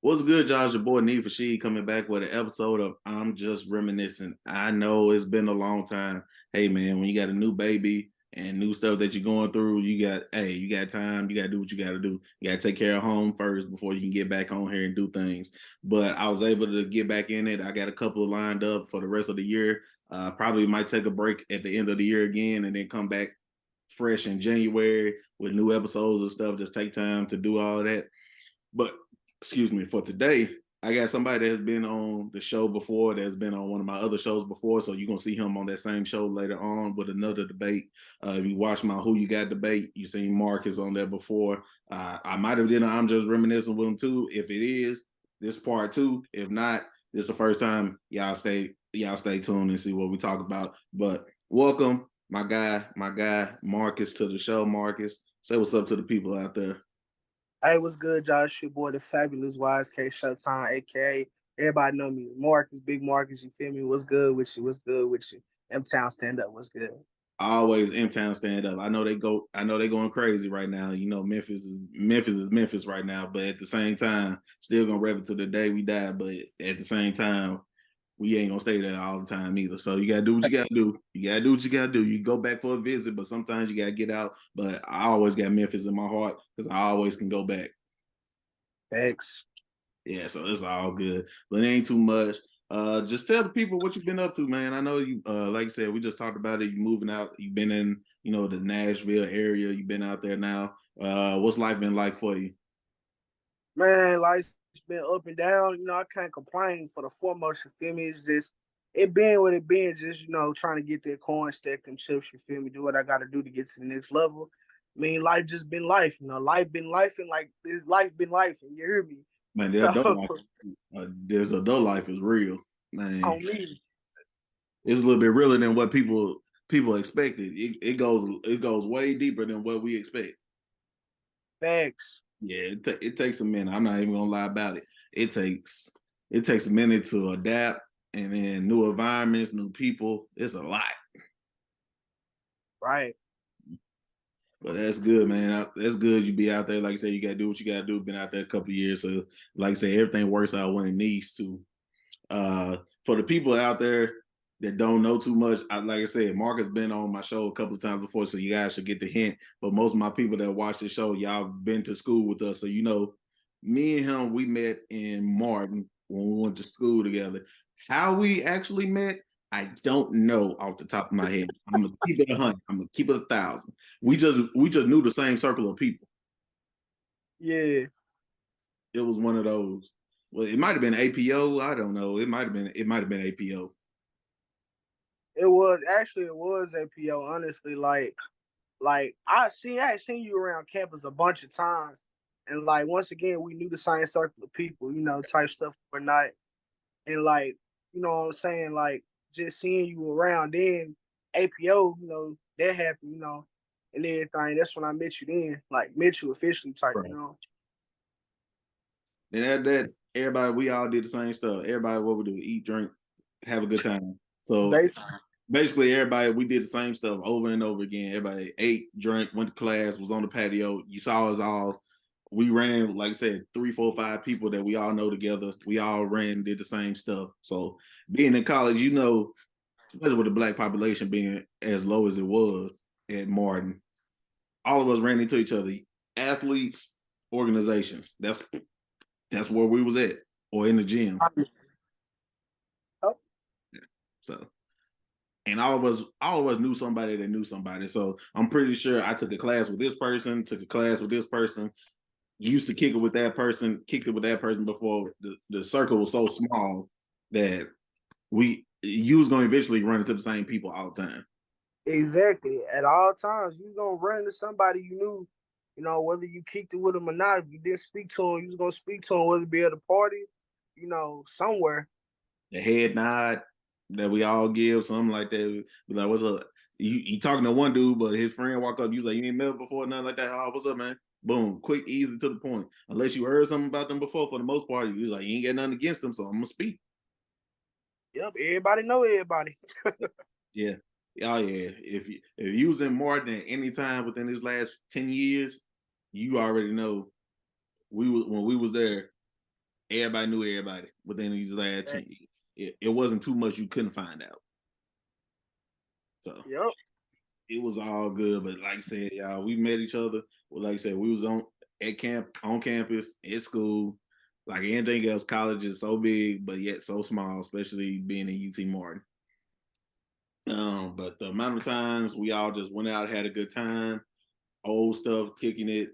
What's good, Josh? Your boy Need for She coming back with an episode of I'm Just Reminiscing. I know it's been a long time. Hey man, when you got a new baby and new stuff that you're going through, you got time, you gotta do what you gotta do. You gotta take care of home first before you can get back on here and do things. But I was able to get back in it. I got a couple lined up for the rest of the year. Probably might take a break at the end of the year again and then come back fresh in January with new episodes and stuff. Just take time to do all of that. But excuse me, for today, I got somebody that's been on the show before, that's been on one of my other shows before. So you're gonna see him on that same show later on with another debate. If you watch my Who You Got debate, you seen Marcus on there before. I might have done I'm Just Reminiscing with him too. If it is, this part two. If not, this is the first time. Y'all stay tuned and see what we talk about. But welcome, my guy, Marcus, to the show. Marcus, say what's up to the people out there. Hey, what's good, Josh? Your boy, the fabulous Wise K Showtime, aka everybody know me, Marcus, Big Marcus. You feel me? What's good with you? What's good with you? M Town stand up. What's good? Always in town stand up. I know they going crazy right now. You know, Memphis is Memphis right now, but at the same time, still gonna rep it to the day we die. But at the same time, we ain't gonna stay there all the time either. So you gotta do what you gotta do. You gotta do what you gotta do. You go back for a visit, but sometimes you gotta get out. But I always got Memphis in my heart because I always can go back. Thanks. Yeah, so it's all good, but it ain't too much. Just tell the people what you've been up to, man. I know you, like I said, we just talked about it. You moving out. You've been in, the Nashville area. You've been out there now. What's life been like for you? Man, life's been up and down. I can't complain for the foremost. You feel me? It's just it being what it been. Just trying to get that coin, stack them chips. You feel me? Do what I got to do to get to the next level. I mean, life just been life. Life been life, and like this life been life. And you hear me? Man, the So adult life, there's adult life is real, man. on me, It's a little bit realer than what people expected. It goes way deeper than what we expect. thanks. Yeah, it takes a minute. I'm not even gonna lie about it. It takes it takes a minute to adapt, and then new environments, new people. It's a lot, Right. but that's good, man. That's good. You be out there, like I said, you gotta do what you gotta do. Been out there a couple of years, so like I said, everything works out when it needs to. For the people out there that don't know too much, like I said, Mark has been on my show a couple of times before, so you guys should get the hint. But most of my people that watch the show, y'all been to school with us, so me and him, we met in Martin when we went to school together. How we actually met, I don't know off the top of my head. I'm gonna keep it 100. I'm gonna keep it 1,000. We just knew the same circle of people. Yeah. It was one of those. Well, it might have been APO. I don't know. It might have been APO. It was APO. Honestly, like I had seen you around campus a bunch of times, and like once again, we knew the same circle of people, type stuff or not, and like what I'm saying, like just seeing you around then APO, that happened, and everything. That's when I met you then, like met you officially Right. And that everybody, we all did the same stuff. Everybody, what we do, eat, drink, have a good time. So Basically, basically, everybody, we did the same stuff over and over again. Everybody ate, drank, went to class, was on the patio. You saw us all. We ran, like I said, 3, 4, 5 people that we all know together. We all ran, did the same stuff. So being in college, especially with the black population being as low as it was at Martin, all of us ran into each other. Athletes, organizations. That's where we was at, or in the gym. oh, So, and all of us knew somebody that knew somebody. So I'm pretty sure I took a class with this person, took a class with this person, used to kick it with that person, kicked it with that person before the circle was so small that you was going to eventually run into the same people all the time. exactly. At all times, you gonna run into somebody you knew. Whether you kicked it with them or not, if you didn't speak to them, you was gonna speak to them, whether it be at a party, somewhere. The head nod that we all give, something like that. Be like, what's up? You talking to one dude, but his friend walk up, you like, you ain't met him before, nothing like that. Oh, what's up, man? Boom, quick, easy to the point. Unless you heard something about them before, for the most part, you was like, you ain't got nothing against them, so I'm gonna speak. Yep, everybody know everybody. Yeah. Oh yeah. If you was in more than any time within this last 10 years, you already know when we was there, Everybody knew everybody within these last 10 years. It wasn't too much you couldn't find out. So Yep. it was all good. But like I said, y'all, we met each other. Well, like I said, we was on campus, at school. Like anything else, college is so big, but yet so small, especially being in UT Martin. But the amount of times we all just went out, had a good time, old stuff, kicking it,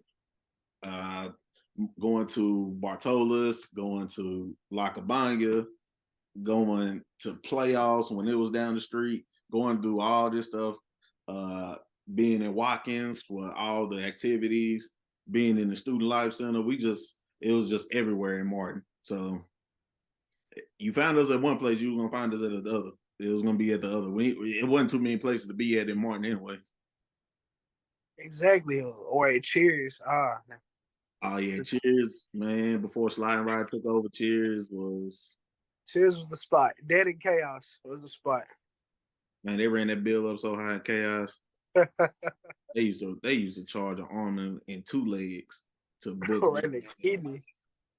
uh, going to Bartola's, going to La Cabana, going to playoffs when it was down the street, going through all this stuff, uh, being in Watkins for all the activities, being in the student life center. It was just everywhere in Martin. So you found us at one place, you were gonna find us at the other. It was gonna be at the other. It wasn't too many places to be at in Martin anyway. Exactly. Or at Cheers. Oh yeah, Cheers, man. Before Slide and Ride took over, Cheers was Cheers was the spot. Dead in Chaos was the spot. man. They ran that bill up so high in Chaos. They used to charge an arm and two legs to book. Right in the kidney.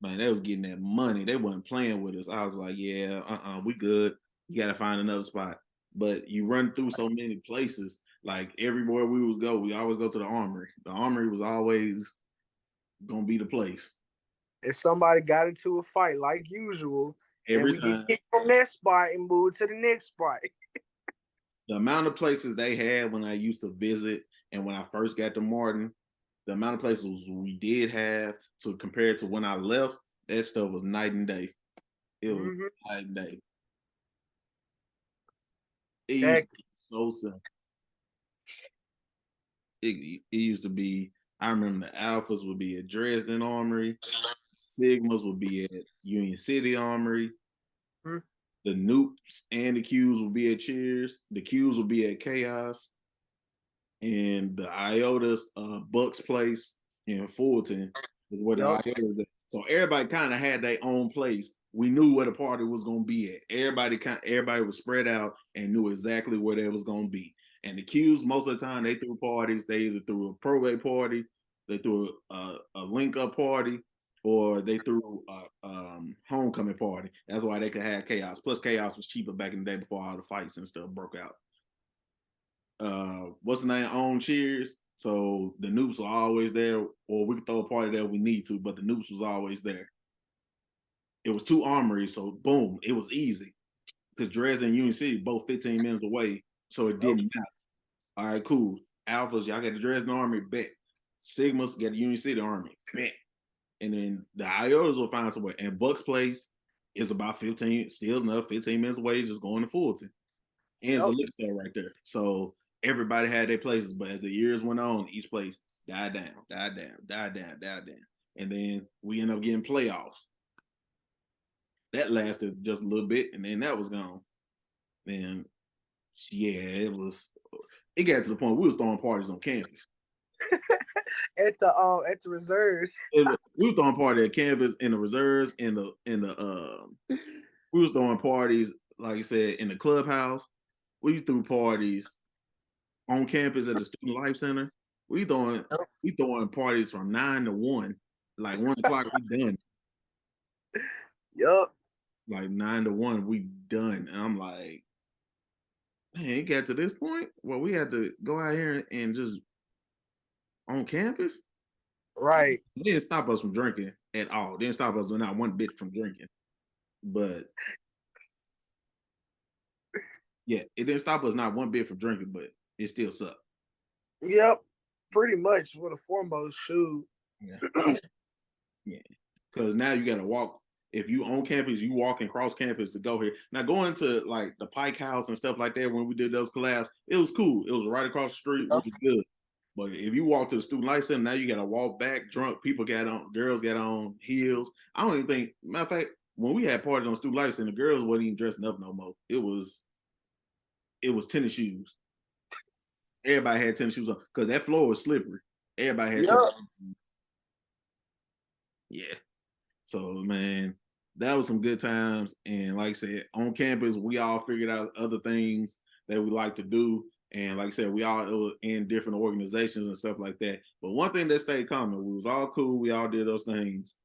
Man, they was getting that money. They wasn't playing with us. I was like, yeah, we good. You gotta find another spot. But you run through so many places, like everywhere we was go, we always go to the Armory. The Armory was always gonna be the place. If somebody got into a fight like usual, then Every we get time. kicked from that spot and move to the next spot. The amount of places they had when I used to visit and when I first got to Martin, the amount of places we did have to compare to when I left, that stuff was night and day. It was night and day. It used to be so simple. It used to be, I remember the Alphas would be at Dresden Armory, Sigmas would be at Union City Armory, the Noops and the Qs would be at Cheers, the Qs would be at Chaos, and the Iotas Bucks place in Fulton is where the Iotas at. So everybody kind of had their own place. We knew where the party was gonna be at. Everybody was spread out and knew exactly where they was gonna be. And the Qs, most of the time, they threw parties. They either threw a probate party, they threw a link up party, or they threw a homecoming party. That's why they could have Chaos. Plus, Chaos was cheaper back in the day before all the fights and stuff broke out. What's the name? On Cheers. So the Noops were always there, or we could throw a party there if we need to, but the Noops was always there. It was two armories, so boom, it was easy. Because Dresden and Union City both 15 minutes away, so it didn't matter. All right, cool. Alphas, y'all got the Dresden Army, bet. Sigmas got the Union City Army, bet. And then the Iotas will find somewhere. And Bucks Place is about 15, still enough, 15 minutes away, just going to Fulton. And it's a liquor store right there. So everybody had their places, but as the years went on, each place died down, died down, died down, died down. And then we end up getting playoffs. That lasted just a little bit, and then that was gone. And yeah, it got to the point we was throwing parties on campus. At the reserves. We were throwing parties at campus, in the reserves, we was throwing parties, like I said, in the clubhouse. We threw parties on campus at the Student Life Center. We throwing parties from 9 to 1. Like 1 o'clock, we done. Yup. Like 9 to 1, we done. And I'm like, man, it got to this point where we had to go out here and just on campus. Right. It didn't stop us from drinking at all. It didn't stop us not one bit from drinking. But yeah, it didn't stop us not one bit from drinking, but it still sucked. Yep. Pretty much for the foremost shoe. Yeah. Yeah. Because now you gotta walk. If you on campus, you walking cross campus to go here. Now going to like the Pike House and stuff like that when we did those collabs, it was cool. It was right across the street, which was good. But if you walk to the Student Life Center, now you gotta walk back drunk. People girls got on heels. I don't even think, matter of fact, when we had parties on Student Life Center, the girls wasn't even dressing up no more. It was tennis shoes. Everybody had tennis shoes on because that floor was slippery. Everybody had tennis shoes. Yeah. So man, that was some good times. And like I said, on campus, we all figured out other things that we like to do. And like I said, we all in different organizations and stuff like that. But one thing that stayed common, we was all cool. We all did those things,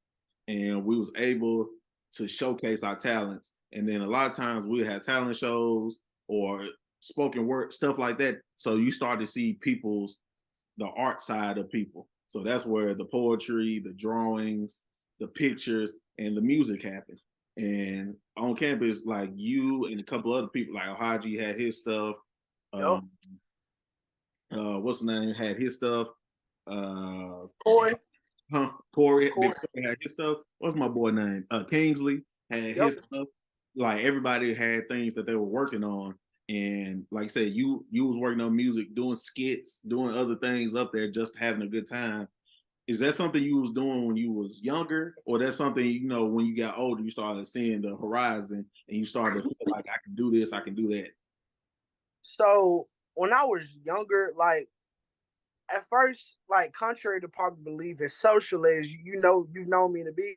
and we was able to showcase our talents. And then a lot of times we have talent shows or spoken word stuff like that. So you start to see the art side of people. So that's where the poetry, the drawings, the pictures, and the music happen. And on campus, like you and a couple other people, like Haji had his stuff. Yup. Um, what's the name? Had his stuff. Uh, Corey. Corey Corey. had his stuff. What's my boy name? Kingsley had Yup. his stuff. Like everybody had things that they were working on, and like I said, you was working on music, doing skits, doing other things up there, just having a good time. Is that something you was doing when you was younger, or that's something when you got older, you started seeing the horizon and you started to feel like I can do this, I can do that? So when I was younger, like at first, like contrary to popular belief, as social as you've known me to be,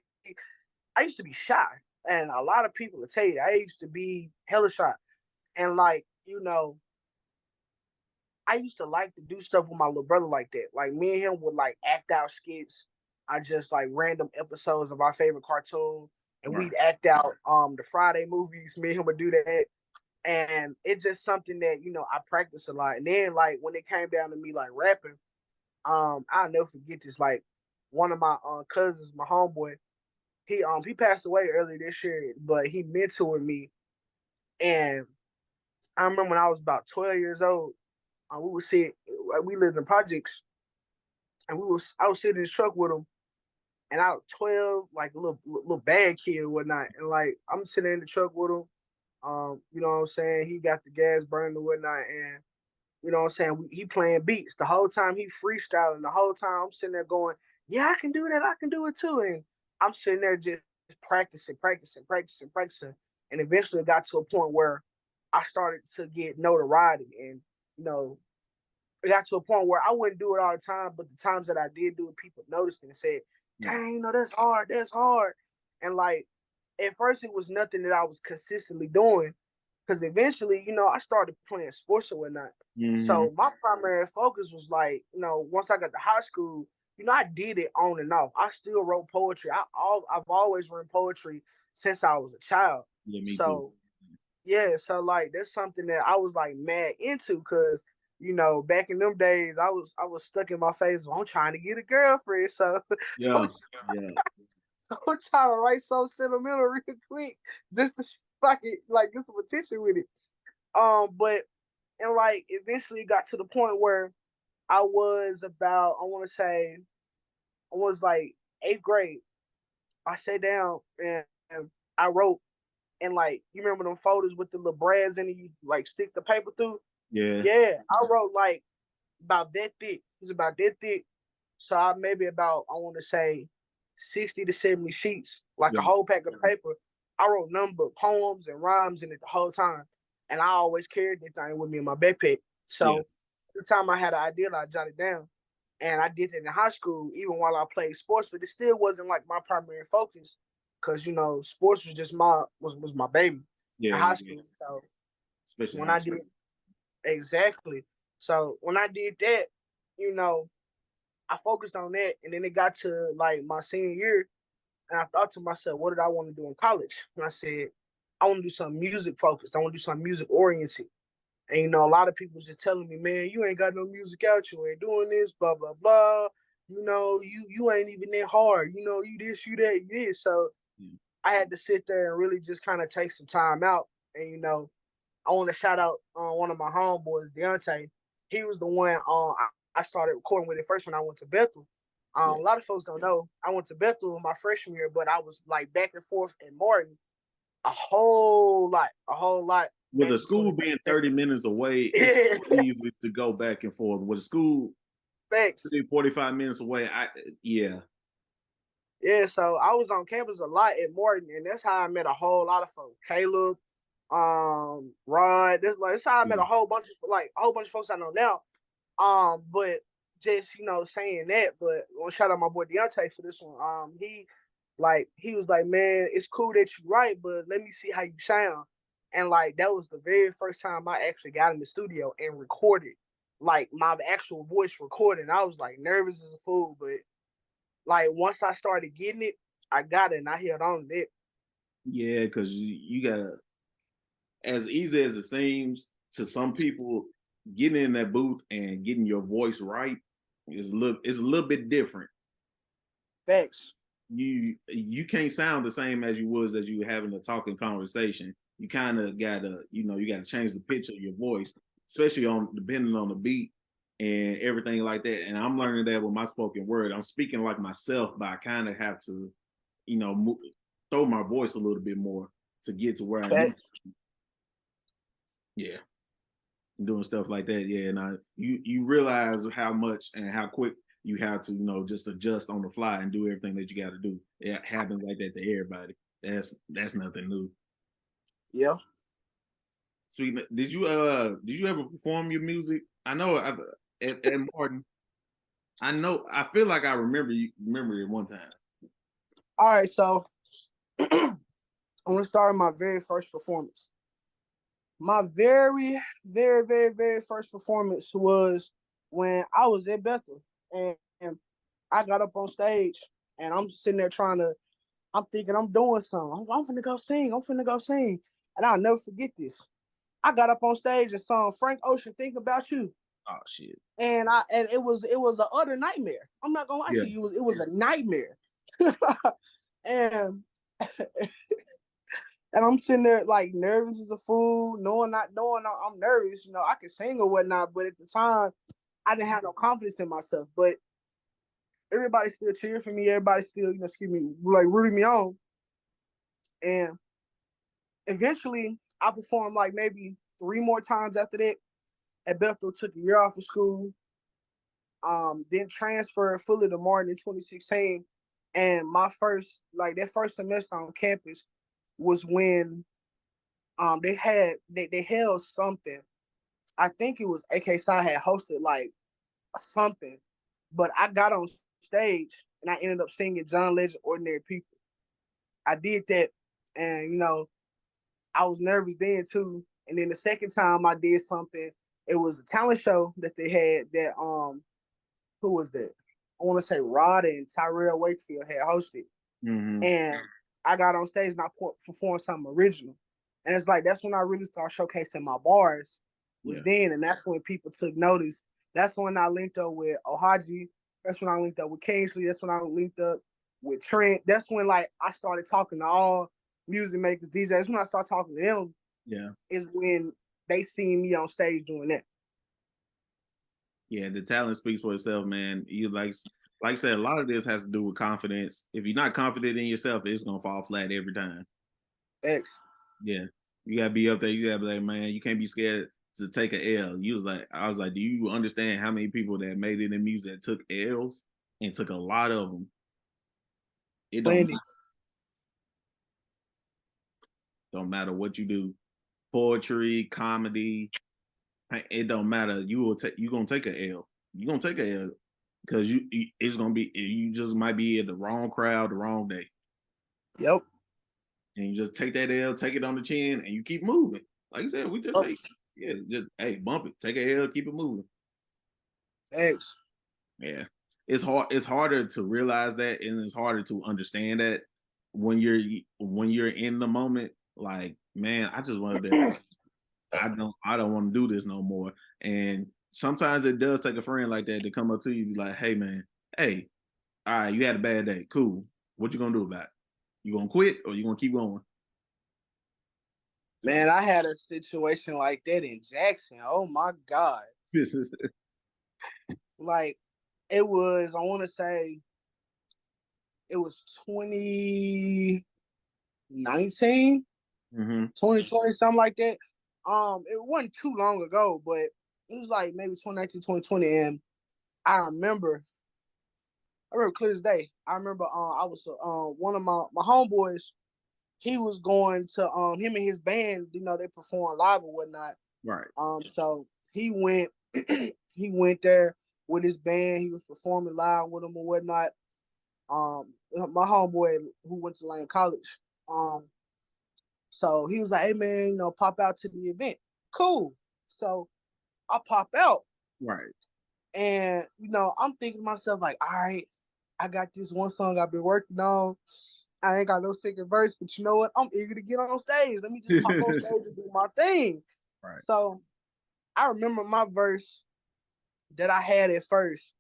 I used to be shy. And a lot of people will tell you I used to be hella shy. And like, I used to like to do stuff with my little brother like that. Like me and him would like act out skits. I just like random episodes of our favorite cartoon. And Right. we'd act out the Friday movies. Me and him would do that. And it's just something that, I practice a lot. And then like when it came down to me like rapping, I'll never forget this. Like one of my cousins, my homeboy, he passed away earlier this year, but he mentored me. And I remember when I was about 12 years old, we lived in projects, and I was sitting in his truck with him, and I was 12, like a little bad kid or whatnot, and like I'm sitting in the truck with him. You know what I'm saying? He got the gas burning and whatnot, and you know what I'm saying? He playing beats the whole time. He freestyling the whole time. I'm sitting there going, "Yeah, I can do that. I can do it too." And I'm sitting there just practicing, practicing, practicing, practicing, and eventually it got to a point where I started to get notoriety, and you know, it got to a point where I wouldn't do it all the time, but the times that I did do it, people noticed it and said, Right. "Dang, no, that's hard. That's hard." And like at first, it was nothing that I was consistently doing, because eventually, I started playing sports or whatnot. Mm-hmm. So my primary focus was like, once I got to high school, I did it on and off. I still wrote poetry. I've always written poetry since I was a child. Yeah, me too. So yeah, so like that's something that I was like mad into, because back in them days I was stuck in my phase. I'm trying to get a girlfriend, so Yeah, I'm, yeah, so I'm trying to write so sentimental real quick just to fucking like get some attention with it. But and like eventually got to the point where I was about, I want to say, I was like eighth grade. I sat down and I wrote, and like you remember them folders with the little brads in it, you like stick the paper through. yeah, Yeah, I wrote like about that thick. It was about that thick. So I maybe about, I want to say, 60 to 70 sheets, like a yeah, whole pack of paper. I wrote number poems and rhymes in it the whole time. And I always carried that thing with me in my backpack. yeah, So the time I had an idea, I jotted it down. And I did it in high school, even while I played sports, but it still wasn't like my primary focus. Cause sports was just was my baby in yeah, high yeah. school. So Especially when high I school. did exactly. So when I did that, you know, I focused on that, and then it got to like my senior year, and I thought to myself, what did I want to do in college? And I said, I want to do something music focused. I want to do something music oriented. And a lot of people was just telling me, man, you ain't got no music out. You ain't doing this, blah blah blah. You ain't even that hard. You this, you that, you this. So Yeah, I had to sit there and really just kind of take some time out. And I want to shout out one of my homeboys, Deontay. He was the one I started recording with it first when I went to Bethel. yeah. A lot of folks don't know I went to Bethel my freshman year, but I was like back and forth in Martin a whole lot, With a maybe school 20. being 30 minutes away, it's Yeah, so easy to go back and forth. With a school thanks. 45 minutes away, yeah, Yeah, so I was on campus a lot at Morton, and that's how I met a whole lot of folks. Caleb, Rod. That's how I met yeah, a whole bunch of folks I know now. But just saying that, but I want to shout out my boy Deontay for this one. He was like, man, it's cool that you write, but let me see how you sound. And like that was the very first time I actually got in the studio and recorded, like my actual voice recording. I was like nervous as a fool, but like once I started getting it, I got it and I held on to it. Yeah, because you gotta, as easy as it seems to some people, getting in that booth and getting your voice right is a little bit different. Facts. You can't sound the same as you was as you having a talking conversation. You kind of gotta, you gotta change the pitch of your voice, especially on depending on the beat and everything like that. And I'm learning that with my spoken word. I'm speaking like myself, but I kind of have to, move, throw my voice a little bit more to get to where I need. Facts. Yeah, doing stuff like that. Yeah, and you realize how much and how quick you have to, just adjust on the fly and do everything that you got to do. It happens like that to everybody. That's nothing new. Yeah. Sweet. Did you ever perform your music? I know at Martin. I know. I feel like I remember it one time. All right, so I'm gonna start my very first performance. My very first performance was when I was at Bethel, and I got up on stage, and I'm sitting there I'm thinking I'm doing something. I'm finna go sing. I'm finna go sing, and I'll never forget this. I got up on stage and sung Frank Ocean, "Think About You," Oh shit. and it was a utter nightmare. I'm not gonna lie Yeah. to you, it was a nightmare, and and I'm sitting there like nervous as a fool, not knowing I'm nervous. I can sing or whatnot, but at the time, I didn't have no confidence in myself. But everybody still cheered for me. Everybody still, excuse me, like rooting me on. And eventually, I performed like maybe 3 more times after that. At Bethel, took a year off of school. Then transferred fully to Martin in 2016. And my that first semester on campus was when they held something. I think it was AK Sci had hosted like something, but I got on stage and I ended up singing John Legend "Ordinary People." I did that, and I was nervous then too. And then the second time I did something, it was a talent show that they had that who was that? I want to say Rod and Tyrell Wakefield had hosted, Mm-hmm. and I got on stage and I performed something original. And it's like that's when I really started showcasing my bars. Was Yeah. then, and that's when people took notice. That's when I linked up with Ohaji. That's when I linked up with Kingsley. That's when I linked up with Trent. That's when like I started talking to all music makers, DJs. That's when I started talking to them. Yeah. Is when they seen me on stage doing that. Yeah, the talent speaks for itself, man. You like I said, a lot of this has to do with confidence. If you're not confident in yourself, it's gonna fall flat every time. X. Yeah. You gotta be up there, you gotta be like, man, you can't be scared to take a L. I was like, do you understand how many people that made it in music that took L's and took a lot of them? It Plenty. don't matter what you do. Poetry, comedy, it don't matter. You gonna take a L. You gonna take a L because it's gonna be you just might be in the wrong crowd the wrong day, Yep. and you just take that L, take it on the chin, and you keep moving. Like I said, we just Yep. take just hey bump it, take a L, keep it moving. X. Yeah, it's hard. It's harder to realize that, and it's harder to understand that when you're in the moment. Like, man, I just wanted to. I don't want to do this no more. And sometimes it does take a friend like that to come up to you and be like, hey man, hey, all right, you had a bad day. Cool. What you gonna do about it? You gonna quit or you gonna keep going? So Man, I had a situation like that in Jackson. Oh my God. this is Like it was, I want to say it was 2019, mm-hmm. 2020, something like that. It wasn't too long ago, but it was like maybe 2019, 2020. And I remember, I remember clear as day. I remember I was one of my homeboys, he was going to him and his band, they perform live or whatnot. Right. So he went he went there with his band. He was performing live with them or whatnot. My homeboy who went to Lane College. So he was like, "Hey man, pop out to the event." Cool. So I pop out, Right. and I'm thinking to myself like, "All right, I got this one song I've been working on. I ain't got no second verse, but you know what? I'm eager to get on stage. Let me just pop on stage and do my thing. Right. So I remember my verse that I had at first.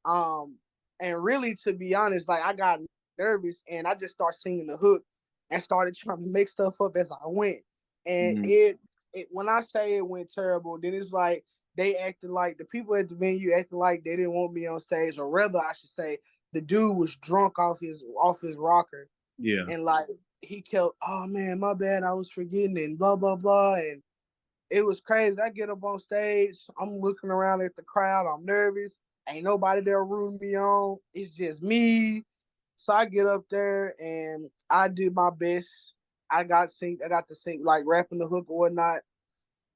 And really, to be honest, like I got nervous and I just started singing the hook and started trying to make stuff up as I went. And Mhm. it when I say it went terrible, then it's like they acted like the people at the venue acted like they didn't want me on stage, or rather, I should say, the dude was drunk off his rocker, Yeah. and like he kept, oh man, my bad, I was forgetting, and blah blah blah, and it was crazy. I get up on stage, I'm looking around at the crowd, I'm nervous. Ain't nobody there rooting me on. It's just me. So I get up there and I did my best. I got to sing like rapping the hook or whatnot.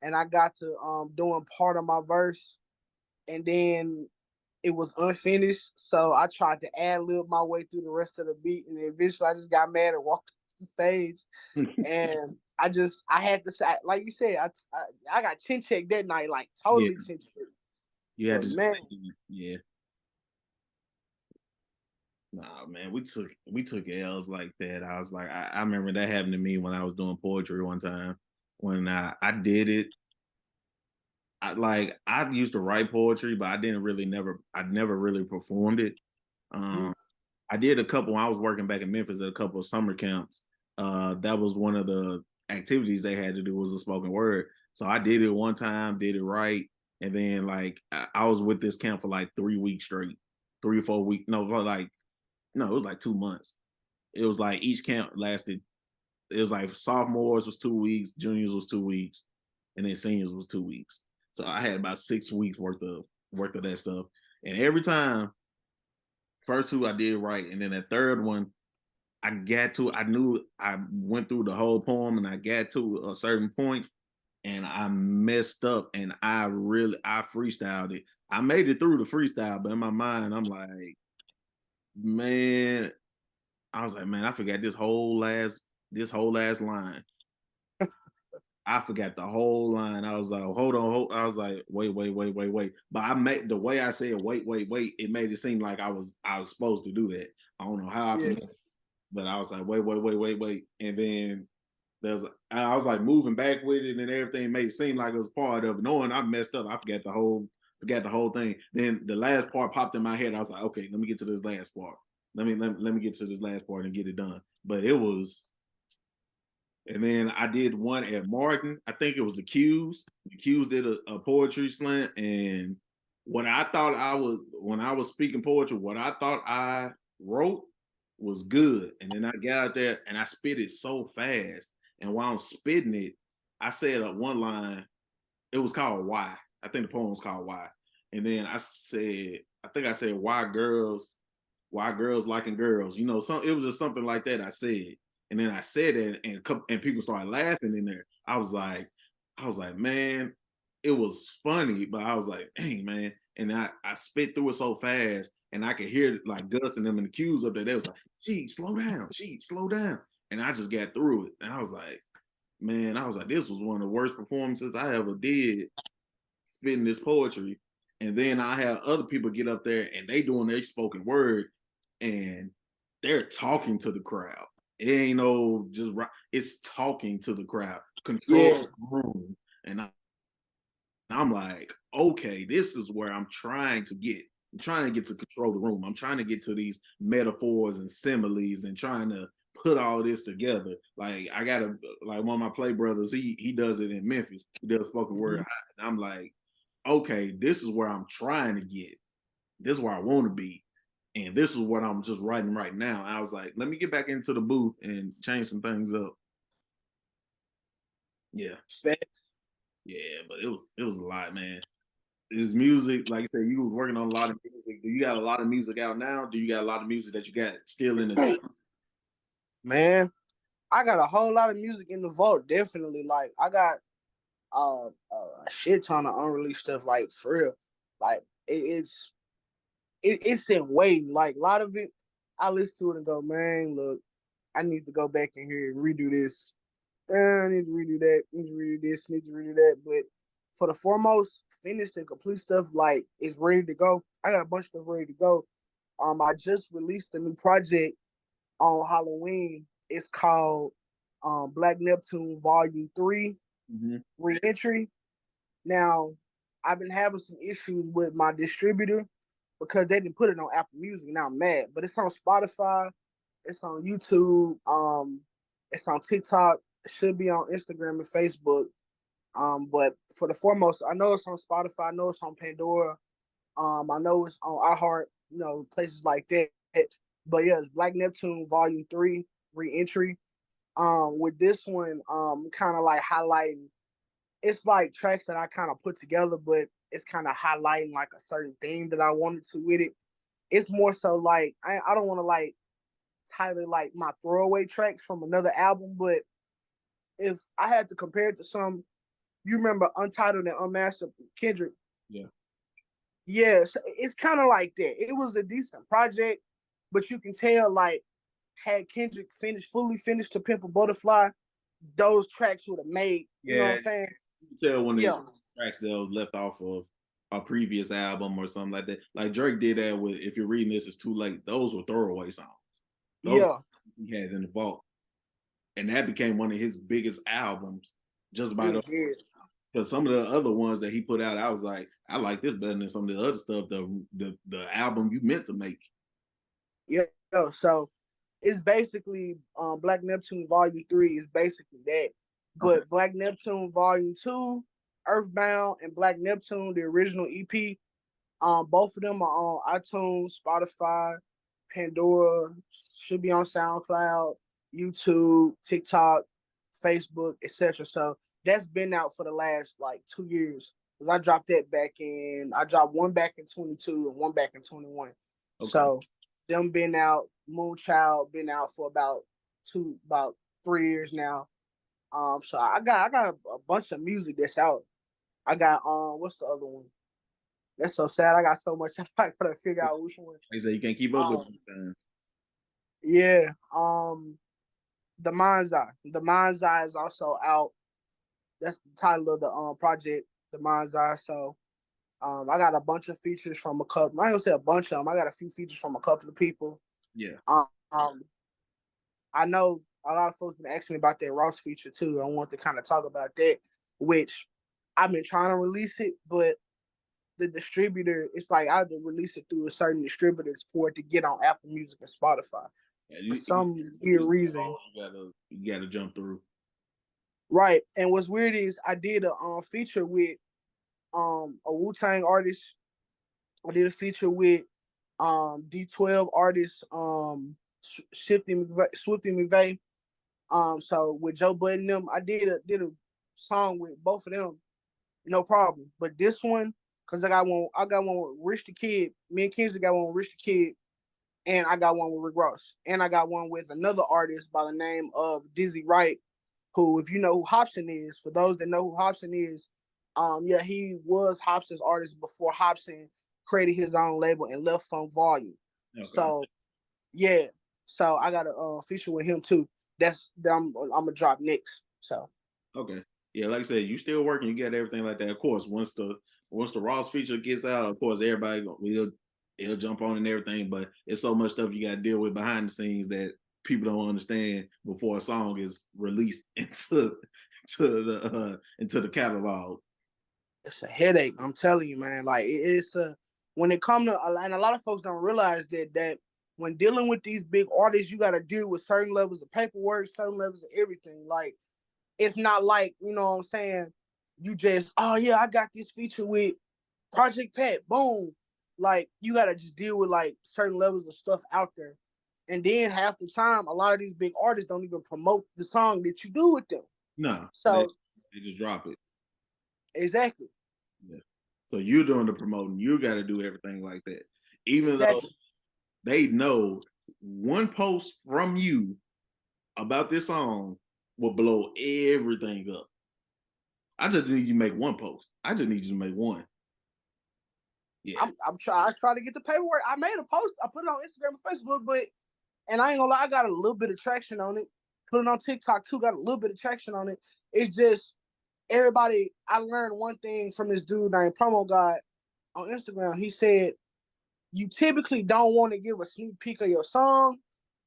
And I got to doing part of my verse. And then it was unfinished. So I tried to ad lib my way through the rest of the beat. And eventually I just got mad and walked off the stage. And I had to say, like you said, I got chin checked that night, like Yeah. totally chin checked. You had But to man, yeah. Nah, man, we took L's like that. I was like, I remember that happened to me when I was doing poetry one time. When I did it, I used to write poetry, but I never really performed it. mm, Um, I did a couple when I was working back in Memphis at a couple of summer camps. That was one of the activities they had to do was a spoken word. So I did it one time, did it right, and then like I was with this camp for like 3 weeks straight, 3 or 4 weeks. No, like no, it was like 2 months. It was like each camp lasted. It was like sophomores was 2 weeks, juniors was 2 weeks, and then seniors was 2 weeks. So I had about 6 weeks worth of that stuff. And every time, first two I did right, and then that third one I knew I went through the whole poem and I got to a certain point and I messed up and I freestyled it. I made it through the freestyle, but in my mind, I'm like, man, I was like, man, I forgot this whole last line. I forgot the whole line. I was like, I was like, wait. But I made the way I said, wait. It made it seem like I was supposed to do that. I don't know how I yeah, finessed, but I was like, wait, and then I was like moving back with it, and everything made it seem like it was part of it. Knowing I messed up, I forgot the whole thing. Then the last part popped in my head. I was like, okay, let me get to this last part. Let me get to this last part and get it done. But it was and then I did one at Martin. I think it was the Q's. The Q's did a poetry slant, and what I thought I was when I was speaking poetry, what I thought I wrote was good. And then I got out there and I spit it so fast. And while I'm spitting it, I said one line. It was called "Why." I think the poem was called "Why." And then I think I said why girls liking girls. It was just something like that I said. And then I said it, and people started laughing in there. I was like, man, it was funny, but I was like, dang, man. And I spit through it so fast, and I could hear like Gus and them in the cues up there. They was like, slow down, slow down. And I just got through it. And I was like, man, this was one of the worst performances I ever did spitting this poetry. And then I have other people get up there and they doing their spoken word and they're talking to the crowd. It ain't no just it's talking to the crowd, control yeah, the room. And I'm like, okay, this is where I'm trying to get. I'm trying to get to control the room. I'm trying to get to these metaphors and similes and trying to put all this together. Like I gotta like one of my play brothers, he does it in Memphis. He does spoken word. mhm. And I'm like, okay, this is where I'm trying to get. This is where I want to be. And this is what I'm just writing right now. I was like, let me get back into the booth and change some things up. Yeah. Facts. Yeah, but it was a lot, man. Is music, like I said, you was working on a lot of music. Do you got a lot of music out now? Do you got a lot of music that you got still in the Man, I got a whole lot of music in the vault. Definitely, like I got a shit ton of unreleased stuff. Like for real, like it's in waiting. Like a lot of it, I listen to it and go, man, look, I need to go back in here and redo this. I need to redo that. Need to redo this. Need to redo that. But for the foremost, finished and complete stuff, like it's ready to go. I got a bunch of stuff ready to go. I just released a new project on Halloween. It's called Black Neptune Volume 3 Mm-hmm. Reentry. Now, I've been having some issues with my distributor because they didn't put it on Apple Music. Now I'm mad, but it's on Spotify, it's on YouTube, it's on TikTok, it should be on Instagram and Facebook. But for the foremost, I know it's on Spotify, I know it's on Pandora, I know it's on iHeart, places like that. But yeah, it's Black Neptune Volume 3 Reentry. With this one, kind of like highlighting, it's like tracks that I kind of put together, but it's kind of highlighting like a certain theme that I wanted to with it. It's more so like I don't want to like title like my throwaway tracks from another album, but if I had to compare it to some, you remember Untitled and Unmastered Kendrick? Yeah. Yeah, so it's kind of like that. It was a decent project, but you can tell like had Kendrick fully finished To Pimp a Butterfly, those tracks would have made. You know what Yeah, I'm saying? you can tell when Yeah, there's tracks that was left off of a previous album or something like that. Like Drake did that with "If You're Reading This, It's Too Late." Those were throwaway songs. Those yeah, he had in the vault, and that became one of his biggest albums. Just by the it did. because some of the other ones that he put out, I was like, I like this better than some of the other stuff. The album you meant to make. Yeah, so it's basically Black Neptune Volume 3 is basically that. Okay. But Black Neptune Volume 2, Earthbound, and Black Neptune, the original EP, both of them are on iTunes, Spotify, Pandora, should be on SoundCloud, YouTube, TikTok, Facebook, etc. So that's been out for the last like 2 years. Because I dropped one back in 22 and one back in 21. Okay. So them been out, Moonchild been out for about 3 years now. So I got a bunch of music that's out. I got what's the other one? That's so sad. I got so much. I gotta figure out which one. Like I said, you can't keep up with Um, it. yeah. The Mind's Eye. The Mind's Eye is also out. That's the title of the project. The Mind's Eye. So I got a bunch of features from a couple. I ain't gonna say a bunch of them. I got a few features from a couple of people. Yeah. Um, I know a lot of folks been asking me about that Ross feature too. I want to kind of talk about that, which I've been trying to release it, but the distributor, it's like I had to release it through a certain distributors for it to get on Apple Music and Spotify Yeah, for some weird reason. you gotta jump through. Right. And what's weird is I did a feature with a Wu-Tang artist. I did a feature with D12 artist Swifty McVeigh. So with Joe Budden them, I did a song with both of them, no problem. But this one, cause I got one with Rich the Kid. Me and Kingsley got one with Rich the Kid, and I got one with Rick Ross, and I got one with another artist by the name of Dizzy Wright, who, if you know who Hobson is, for those that know who Hobson is, yeah, he was Hobson's artist before Hobson created his own label and Left Funk Volume. Okay. So yeah, so I got a feature with him too. That I'm gonna drop next. So Okay. Yeah, like I said, you still working, you got everything like that. Of course, once the Ross feature gets out, of course everybody will jump on and everything, but it's so much stuff you gotta deal with behind the scenes that people don't understand before a song is released into the catalog. it's a headache. I'm telling you, man. Like it's a when it comes to, and a lot of folks don't realize that when dealing with these big artists, you got to deal with certain levels of paperwork, certain levels of everything. Like it's not like, you know what I'm saying, you just, oh yeah, I got this feature with Project Pat, boom. Like you got to just deal with like certain levels of stuff out there. And then half the time, a lot of these big artists don't even promote the song that you do with them. No, they, So they just drop it. exactly, Yeah. So you're doing the promoting, you gotta do everything like that. Even though exactly. they know one post from you about this song will blow everything up. I just need you to make one post. I just need you to make one. Yeah. I try to get the paperwork. I made a post. I put it on Instagram and Facebook, but and I ain't gonna lie, I got a little bit of traction on it. Put it on TikTok too. Got a little bit of traction on it. It's just everybody. I learned one thing from this dude named Promo God on Instagram. He said you typically don't want to give a sneak peek of your song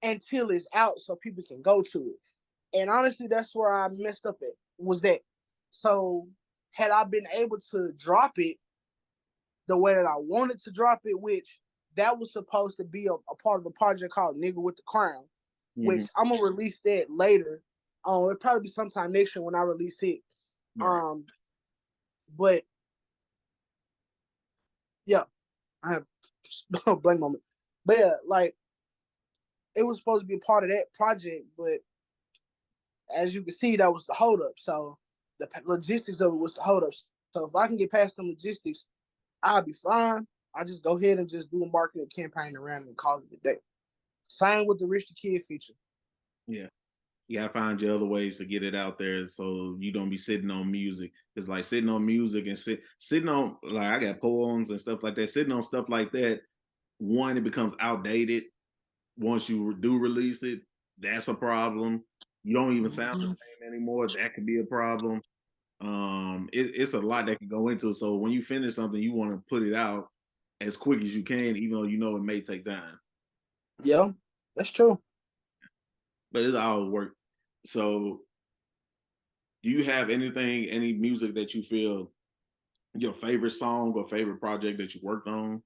until it's out so people can go to it. And honestly, that's where I messed up at, was that. So had I been able to drop it the way that I wanted to drop it, which that was supposed to be a part of a project called Nigga with the Crown, Mm-hmm. which I'm gonna release that later. It'll probably be sometime next year when I release it. Right. But yeah, I have a blank moment. But yeah, like it was supposed to be a part of that project, but as you can see, that was the holdup. So the logistics of it was the holdup. So if I can get past the logistics, I'll be fine. I just go ahead and just do a marketing campaign around it and call it a day. Same with the Rich the Kid feature. Yeah. You gotta find your other ways to get it out there so you don't be sitting on music. It's like sitting on music and sitting on, like, I got poems and stuff like that. Sitting on stuff like that, one, it becomes outdated once you do release it. That's a problem. You don't even sound the same anymore. That could be a problem. It's a lot that can go into it. So when you finish something, you want to put it out as quick as you can, even though you know it may take time. Yeah, that's true. But it all work. So do you have anything, any music that you feel your favorite song or favorite project that you worked on?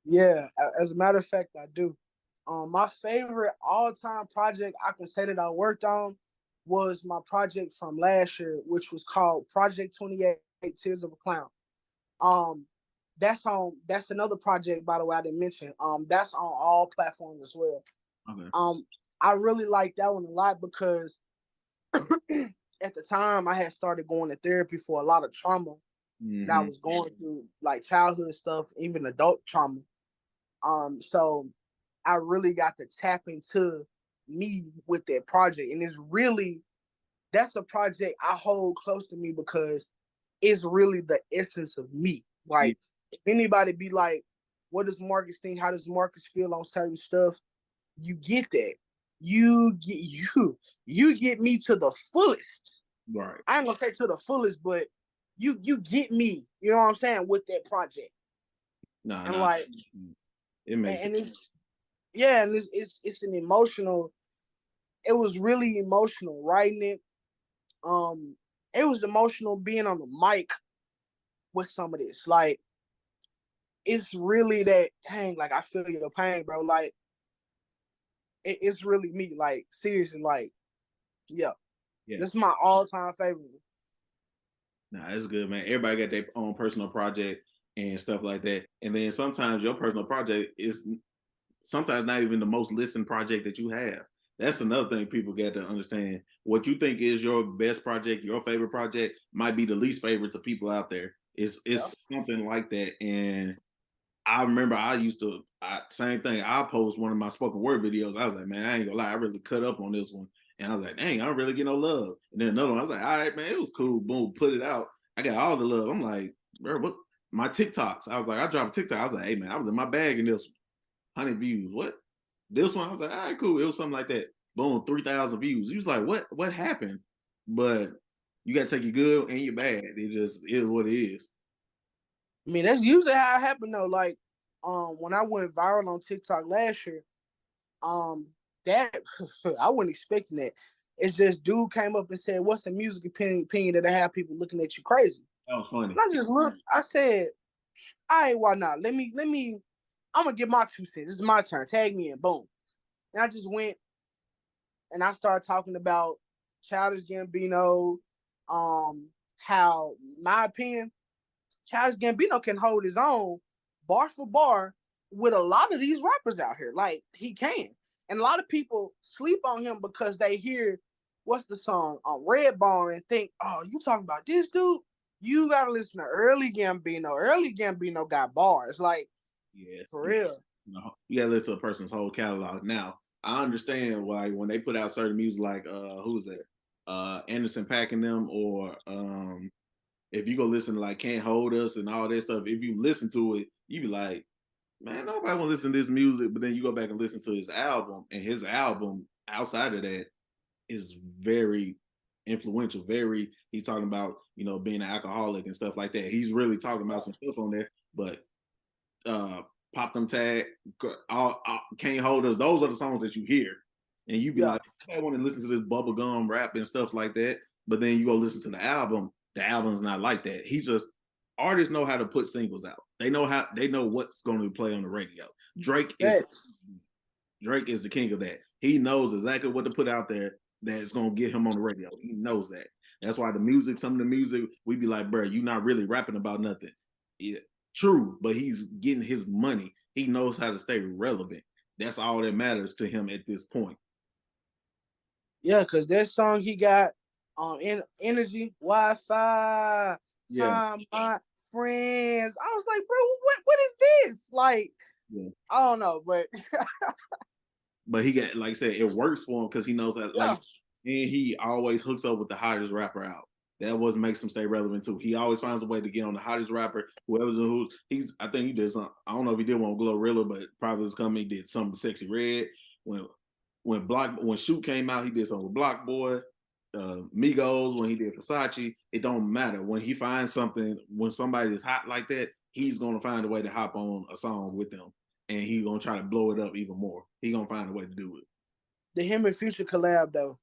Yeah, as a matter of fact, I do. My favorite all-time project I can say that I worked on was my project from last year, which was called Project 28 Tears of a Clown. Um, that's another project, by the way, I didn't mention. That's on all platforms as well. Okay. Um, I really like that one a lot because at the time I had started going to therapy for a lot of trauma that I Mm-hmm. was going through, like childhood stuff, even adult trauma. So I really got to tap into me with that project. And it's really, that's a project I hold close to me because it's really the essence of me. Yeah. Like, if anybody be like, what does Marcus think? How does Marcus feel on certain stuff? You get that. You get me to the fullest. Right. I ain't gonna say to the fullest, but you get me, you know what I'm saying, with that project. No, And no. like, It makes and it. it's, yeah, and it's an emotional, it was really emotional writing it. Um, it was emotional being on the mic with some of this. Like, it's really that, dang, like I feel your pain, bro. Like, it's really me. Like, seriously, like, yeah. Yeah. This is my all-time favorite. Nah, it's good, man. Everybody got their own personal project and stuff like that. And then sometimes your personal project is sometimes not even the most listened project that you have. That's another thing people got to understand. What you think is your best project, your favorite project, might be the least favorite to people out there. Yeah. It's something like that. And I remember I used to same thing. I post one of my spoken word videos. I was like, man, I ain't gonna lie, I really cut up on this one. And I was like, dang, I don't really get no love. And then another one, I was like, all right, man, it was cool. Boom, put it out. I got all the love. I'm like, bro, what? My TikToks. I was like, I dropped a TikTok. I was like, hey man, I was in my bag in this 100 views. What? This one, I was like, all right, cool. It was something like that. Boom, 3,000 views. He was like, what? What happened? But you got to take your good and your bad. It just is what it is. I mean, that's usually how it happened though. Like, when I went viral on TikTok last year, um, that I wasn't expecting that. It's just dude came up and said, "What's a music opinion that I have people looking at you crazy?" That was funny. And I just looked. I said, "All right, why not? Let me. I'm gonna get my 2 cents. This is my turn. Tag me in. Boom." And I just went and I started talking about Childish Gambino, how my opinion, Childish Gambino can hold his own bar for bar with a lot of these rappers out here. Like, he can. And a lot of people sleep on him because they hear what's the song on Redbone and think, oh, you talking about this dude? You gotta listen to early Gambino. Early Gambino got bars. Like, Yes. for real. You gotta listen to a person's whole catalog. Now, I understand why when they put out certain music like who's that? Anderson Paak and them, or if you go listen to like Can't Hold Us and all that stuff, if you listen to it, you be like, man, nobody want to listen to this music. But then you go back and listen to his album, and his album outside of that is very influential. Very, he's talking about, you know, being an alcoholic and stuff like that. He's really talking about some stuff on there. But Pop Them Tag, Can't Hold Us. Those are the songs that you hear, and you be Yeah. like, I want to listen to this bubblegum rap and stuff like that. But then you go listen to the album. The album's not like that. He just artists know how to put singles out. They know what's going to play on the radio. Drake is Facts. Drake is the king of that. He knows exactly what to put out there that's gonna get him on the radio. He knows that. That's why some of the music, we be like, bro, you're not really rapping about nothing. Yeah, true, but he's getting his money. He knows how to stay relevant. That's all that matters to him at this point. Yeah, because that song he got in Energy Wi-Fi Yeah, Time My Friends. I was like, bro, what is this? Like, yeah. I don't know, but But he got, like I said, it works for him because he knows that, like, yeah. and he always hooks up with the hottest rapper out. That was makes him stay relevant too. He always finds a way to get on the hottest rapper, whoever's who he's. I think he did some. I don't know if he did one with Glorilla, but probably this company did something Sexy Red. When Shoot came out, he did something with Block Boy, Migos. When he did Versace, it don't matter. When he finds something, when somebody is hot like that, he's gonna find a way to hop on a song with them, and he's gonna try to blow it up even more. He's gonna find a way to do it. The him and Future collab though.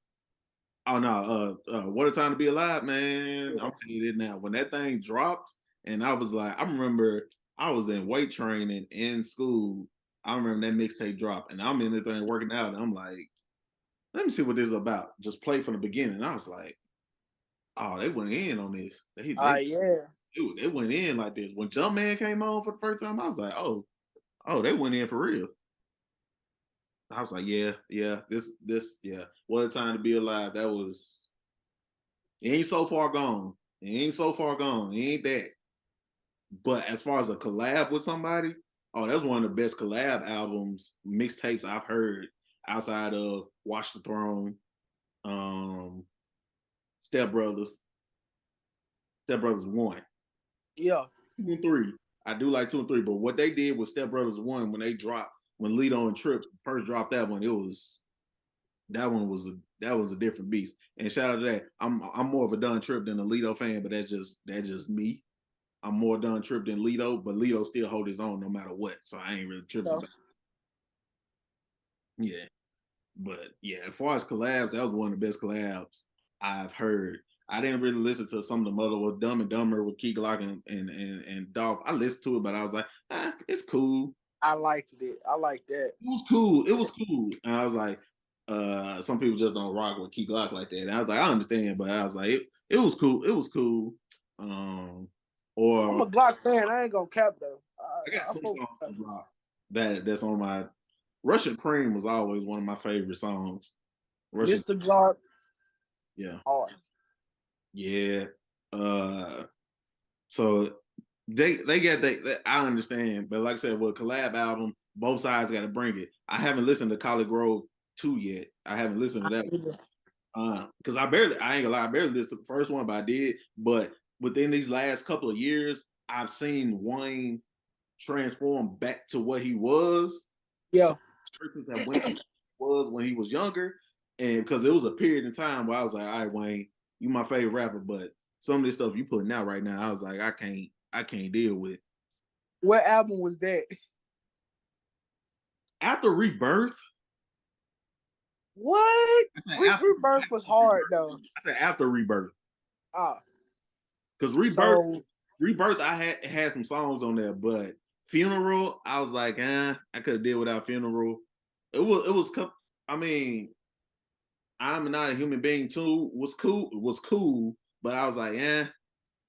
Oh no, what a time to be alive, man. Yeah. I'm telling you this now. When that thing dropped, and I was like, I remember I was in weight training in school. I remember that mixtape dropped, and I'm in the thing working out, and I'm like, let me see what this is about. Just play from the beginning. I was like, oh, they went in on this. Yeah. Dude, they went in like this. When Jumpman came on for the first time, I was like, oh, they went in for real. I was like, yeah, yeah. What a time to be alive. That was. It ain't so far gone. It ain't so far gone. It ain't that. But as far as a collab with somebody, oh, that's one of the best collab albums, mixtapes I've heard outside of Watch the Throne, um, Step Brothers, Step Brothers 1. Yeah. 2 and 3. I do like 2 and 3, but what they did with Step Brothers 1 when they dropped, when Lito and Trip first dropped that one, that was a different beast. And shout out to that. I'm more of a Don Trip than a Lito fan, but that's just me. I'm more Don Trip than Lito, but Lito still hold his own no matter what. So I ain't really tripping about it. Yeah. But yeah, as far as collabs, that was one of the best collabs I've heard. I didn't really listen to some of the mother with Dumb and Dumber with Key Glock and Dolph. I listened to it, but I was like, it's cool. I liked it. I liked that. It was cool. It was cool. And I was like, some people just don't rock with Key Glock like that. And I was like, I understand, but I was like, it was cool. It was cool. I'm Or a Glock fan. I ain't gonna cap though. I got I some fuck songs with from Glock that's on my Russian Cream was always one of my favorite songs. Russian, Mr. Glock. yeah, Hard. yeah. Uh, so they get I understand, but like I said, with a collab album, both sides got to bring it. I haven't listened to College Grove 2 yet. I haven't listened to that because I ain't gonna lie, I barely listened to the first one, but I did. But within these last couple of years, I've seen Wayne transform back to what he was. Yeah. Persons that was when he was younger, and because it was a period in time where I was like, all right, Wayne, you my favorite rapper, but some of this stuff you putting out right now, I was like, I can't deal with. What album was that? After Rebirth, What? I said after Rebirth was hard though. I said after Rebirth, Ah, because so Rebirth, I had some songs on there, but Funeral, I was like, I could have did without Funeral. It was. I mean, I'm not a human being too was cool. It was cool, but I was like,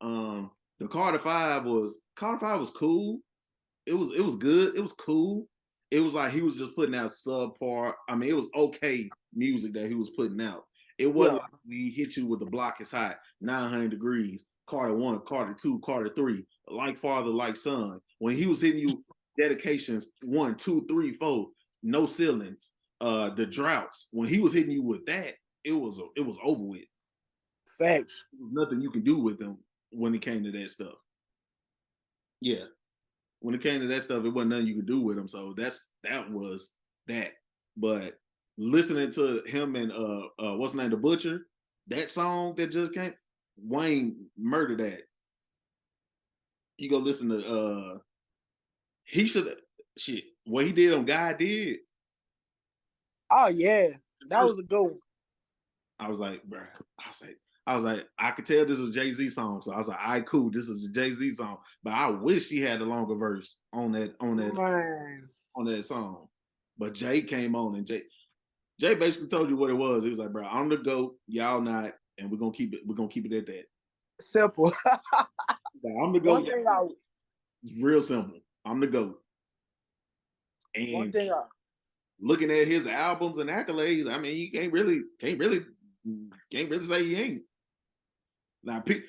the Carter Five was cool. It was good. It was cool. It was like he was just putting out subpar. I mean, it was okay music that he was putting out. It yeah, wasn't like we hit you with the block is hot, 900 degrees, Carter 1, Carter 2, Carter 3, like father, like son. When he was hitting you dedications 1, 2, 3, 4, no ceilings, the droughts. When he was hitting you with that, it was over with. facts. There was nothing you could do with them when it came to that stuff. Yeah, when it came to that stuff, it wasn't nothing you could do with him. So that was that. But listening to him and what's the name, the Butcher, that song that just came, Wayne murdered that. You go listen to he should shit, what he did on God did. Oh yeah, The that first, was a good one. I was like, bro, I was like, I could tell this is a Jay-Z song. So I was like, all right, cool, this is a Jay-Z song. But I wish he had a longer verse Man, on that song. But Jay came on and Jay basically told you what it was. He was like, bro, I'm the GOAT, y'all not, and we're gonna keep it at that. simple. Like, I'm the one GOAT. thing I, It's real simple. I'm the GOAT. one And thing I, looking at his albums and accolades, I mean, you can't really say he ain't. Now, you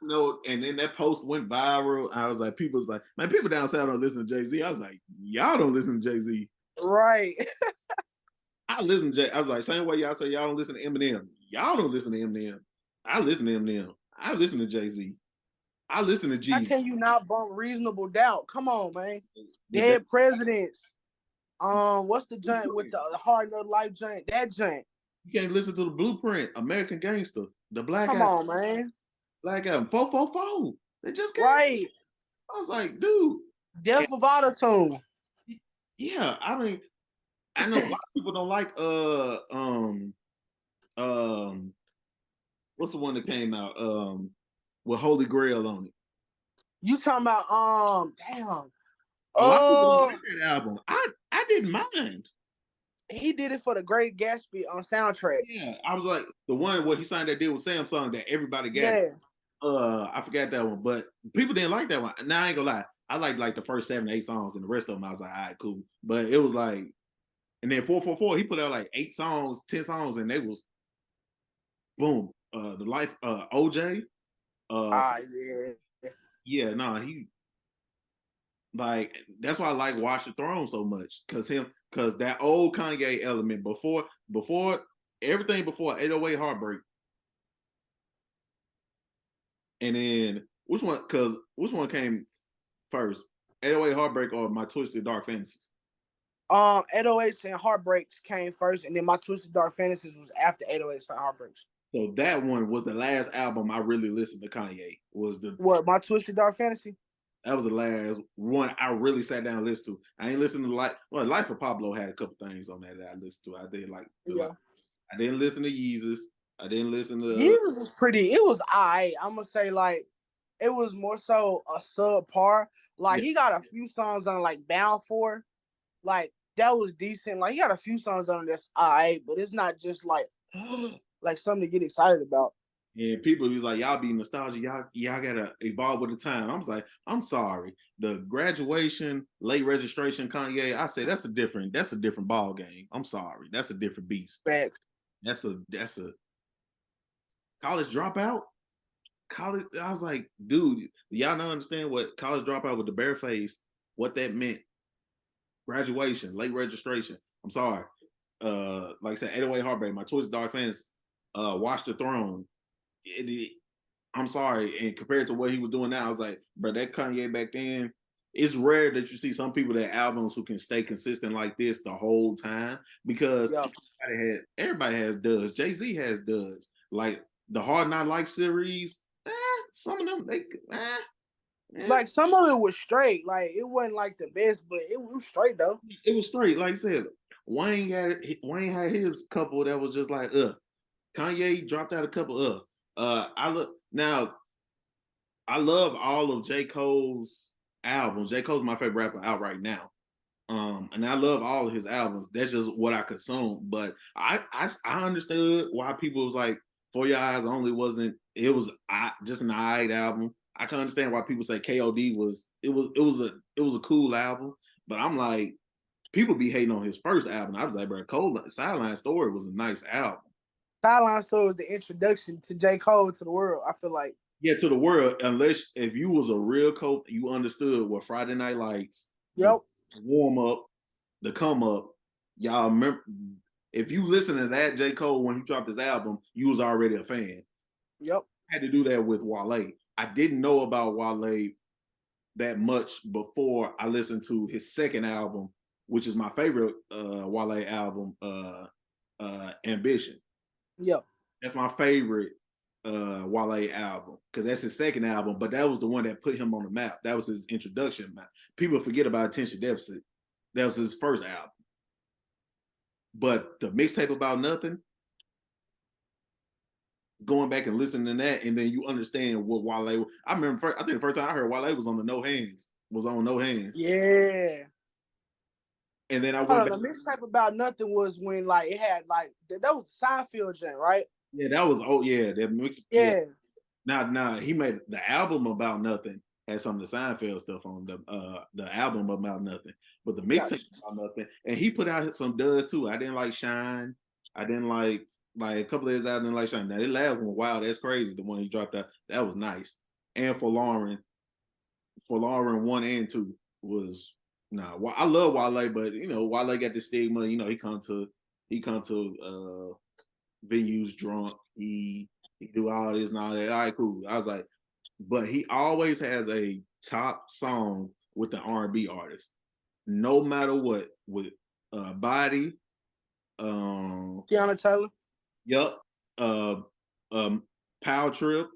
know, and then that post went viral. I was like, people's like, man, people down south don't listen to Jay-Z. I was like, y'all don't listen to Jay-Z. right. I listen to Jay. I was like, same way y'all say y'all don't listen to Eminem. Y'all don't listen to Eminem. I listen to Eminem. I listen to Jay-Z. I listen to How Jeezy. can you not bump Reasonable Doubt? Come on, man. That Dead Presidents. What's the joint with the Hard Nut Life joint? That joint. you can't listen to the Blueprint, American Gangster, the Come on, man. Black Album, 444. They just came. Right. I was like, dude. And Death of Autotune. yeah, I mean, I know a lot of people don't like um what's the one that came out with Holy Grail on it. You talking about damn. A lot of people don't Oh, like that album. I didn't mind. he did it for the Great Gatsby on soundtrack. Yeah, I was like the one where he signed that deal with Samsung that everybody got. Yeah. I forgot that one, but people didn't like that one. Now I ain't gonna lie, I liked like the first 7 to 8 songs, and the rest of them I was like, all right, cool. But it was like, and then 444, he put out like 8 songs, 10 songs, and they was boom. The life, OJ, uh, Ah, yeah. yeah, no, he like that's why I like Watch the Throne so much because that old Kanye element before everything before 808 Heartbreak, and then which one came first, 808 Heartbreak or My Twisted Dark Fantasies? 808s and Heartbreaks came first, and then My Twisted Dark Fantasies was after 808s and Heartbreaks. So that one was the last album I really listened to Kanye. Was the What, My Twisted Dark Fantasy? That was the last one I really sat down and listened to. I ain't listened to Life of Pablo had a couple things on that I listened to. I did like the Yeah. I didn't listen to Yeezus. I didn't listen to Yeezus was pretty. It was alright. I'm gonna say like it was more so a subpar. Like yeah. he got a few songs on like Bound for, like that was decent. Like he got a few songs on that's alright, but it's not just like like something to get excited about. And people was like, y'all be nostalgic, y'all gotta evolve with the time. I was like, I'm sorry. The graduation, late registration, Kanye, I said that's a different ball game. I'm sorry. That's a different beast. Facts. That's a college dropout. College, I was like, dude, y'all don't understand what college dropout with the bare face, what that meant. Graduation, late registration. I'm sorry. Like I said, 808 Heartbreak, My Twisted Dark Fantasy, Watch the Throne. I'm sorry. And compared to what he was doing now, I was like, bro, that Kanye back then, it's rare that you see some people that albums who can stay consistent like this the whole time because Yeah. everybody has duds. Jay-Z has duds. Like the Hard Not Life series, some of them, Like some of it was straight. Like it wasn't like the best, but it was straight though. it was straight. Like I said, Wayne had his couple that was just like, Kanye dropped out a couple, I look now. I love all of J. Cole's albums. J. Cole's my favorite rapper out right now. And I love all of his albums. That's just what I consume. But I understood why people was like, For Your Eyes Only wasn't. It was just an alright album. I can understand why people say KOD was. It was a cool album. But I'm like, people be hating on his first album. I was like, bro, Cole Sideline Story was a nice album. Sideline Story was the introduction to J. Cole to the world. I feel like. Yeah, to the world. Unless if you was a real Cole, you understood what Friday Night Lights, the Yep. warm up, the come up. Y'all remember? If you listen to that J. Cole when he dropped his album, you was already a fan. Yep. I had to do that with Wale. I didn't know about Wale that much before I listened to his second album, which is my favorite Wale album, Ambition. Yep. That's my favorite Wale album because that's his second album, but that was the one that put him on the map. That was his introduction. People forget about Attention Deficit. That was his first album. But the mixtape About Nothing, going back and listening to that, and then you understand what Wale. I remember, I think the first time I heard Wale was on the No Hands, was on No Hands. Yeah. And then I Hold went back. on, the mixtape About Nothing was when like it had like that was Seinfeld joint, right? Yeah, that was that mix. Yeah. Yeah. Now he made the album About Nothing had some of the Seinfeld stuff on the album About Nothing, but the mixtape Gotcha. About Nothing, and he put out some duds too. I didn't like Shine. I didn't like a couple of his albums. I didn't like Shine. Now, it last one, wow, that's crazy. The one he dropped out, that was nice. And for Lauren 1 and 2 was nah. I love Wale, but you know Wale got the stigma. You know he come to venues drunk. He do all this and all that. All right, cool. I was like, but he always has a top song with the R&B artist, no matter what. With Body, Tiana Taylor. yup, uh, Power Trip.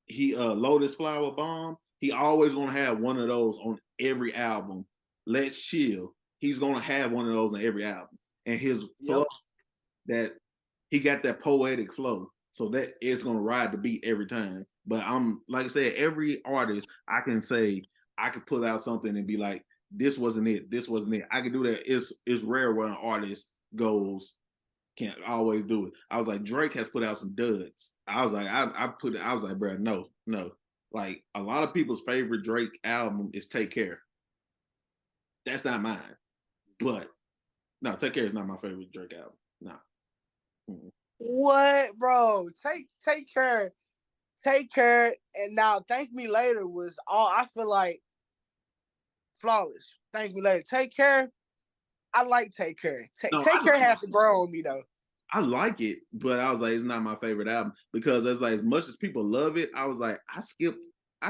He Lotus Flower Bomb. He always gonna have one of those on every album. Let's Chill. He's gonna have one of those on every album, and his flow, that he got that poetic flow, so that it's gonna ride the beat every time. But I'm like I said, every artist I can say I could put out something and be like, this wasn't it, this wasn't it. I can do that. It's rare when an artist goes can't always do it. I was like, Drake has put out some duds. I was like, I was like, bro, no. Like a lot of people's favorite Drake album is Take Care. That's not mine. But no, Take Care is not my favorite Drake album. No. Mm-mm. What, bro? Take care. Take care. And now Thank Me Later was all I feel like flawless. Thank Me Later. Take Care. I like Take Care. No, Take Care has to grow on me though. I like it, but I was like, it's not my favorite album because it's like as much as people love it, I was like, I skipped a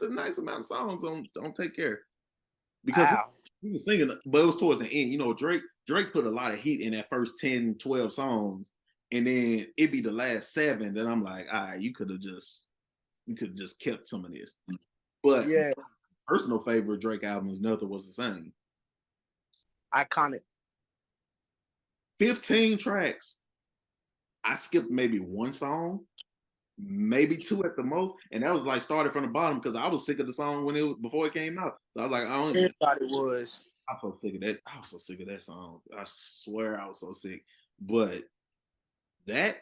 nice amount of songs on Take Care because Wow. he was singing, but it was towards the end. You know, Drake put a lot of heat in that first 10, 12 songs, and then it'd be the last 7 that I'm like, all right, you could have just kept some of this. But Yeah. personal favorite Drake album is Nothing Was the Same. Iconic. 15 tracks. I skipped maybe one song, maybe 2 at the most, and that was like started from the bottom because I was sick of the song before it came out. So I was like, Everybody was. I felt sick of that. I was so sick of that song. I swear I was so sick. But that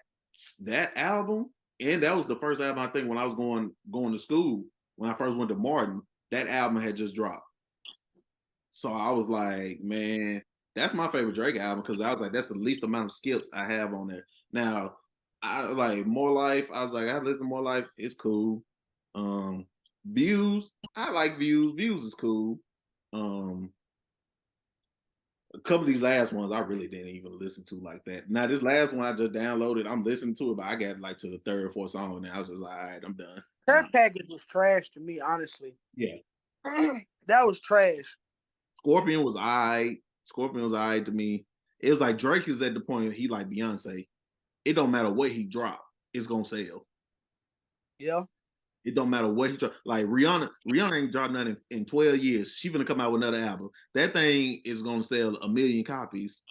album, and that was the first album I think when I was going to school. When I first went to Martin, that album had just dropped. So I was like, man, that's my favorite Drake album because I was like, that's the least amount of skips I have on there. Now, I like More Life. I was like, I listen to More Life. It's cool. Views. I like Views. Views is cool. A couple of these last ones I really didn't even listen to like that. Now this last one I just downloaded. I'm listening to it, but I got like to the 3rd or 4th song, and I was just like, all right, I'm done. Her package was trash to me, honestly. Yeah. That was trash. Scorpion was alright to me. It was like Drake is at the point he like Beyonce. It don't matter what he drop, it's gonna sell. Yeah. It don't matter what he drop. Like Rihanna ain't dropped nothing in 12 years. She gonna come out with another album. That thing is gonna sell 1 million copies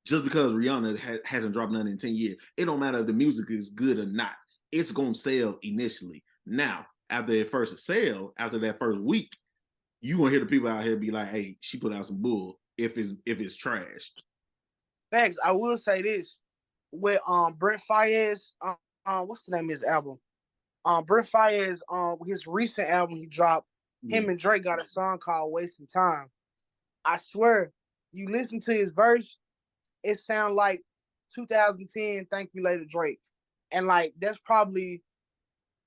just because Rihanna hasn't dropped nothing in 10 years. It don't matter if the music is good or not. It's gonna sell initially. Now, after that first sale, after that first week, you gonna hear the people out here be like, "Hey, she put out some bull." If it's trash. Thanks. I will say this with Brent Fayez. What's the name of his album? Brent Fayez. His recent album he dropped. Yeah. Him and Drake got a song called "Wasting Time." I swear, you listen to his verse, it sounds like 2010 Thank Me Later Drake. And like that's probably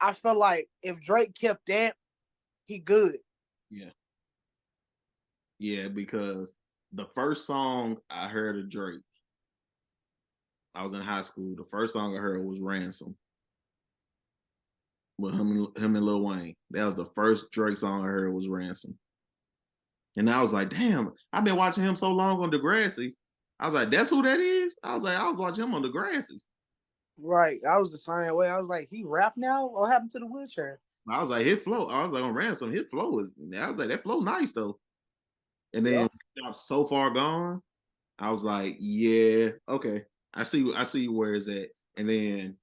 I feel like if Drake kept that, he good. Yeah. Yeah, because the first song I heard of Drake, I was in high school. The first song I heard was Ransom with him and Lil Wayne. That was the first Drake song I heard was Ransom. And I was like, damn, I've been watching him so long on Degrassi. I was like, that's who that is? I was like, I was watching him on Degrassi. Right. I was the same way. I was like, he rap now? What happened to the wheelchair? I was like, his flow. I was like, on Ransom, his flow is. I was like, that flow nice though. And then Yep. I'm so far gone, I was like, yeah, okay. I see where it's at. And then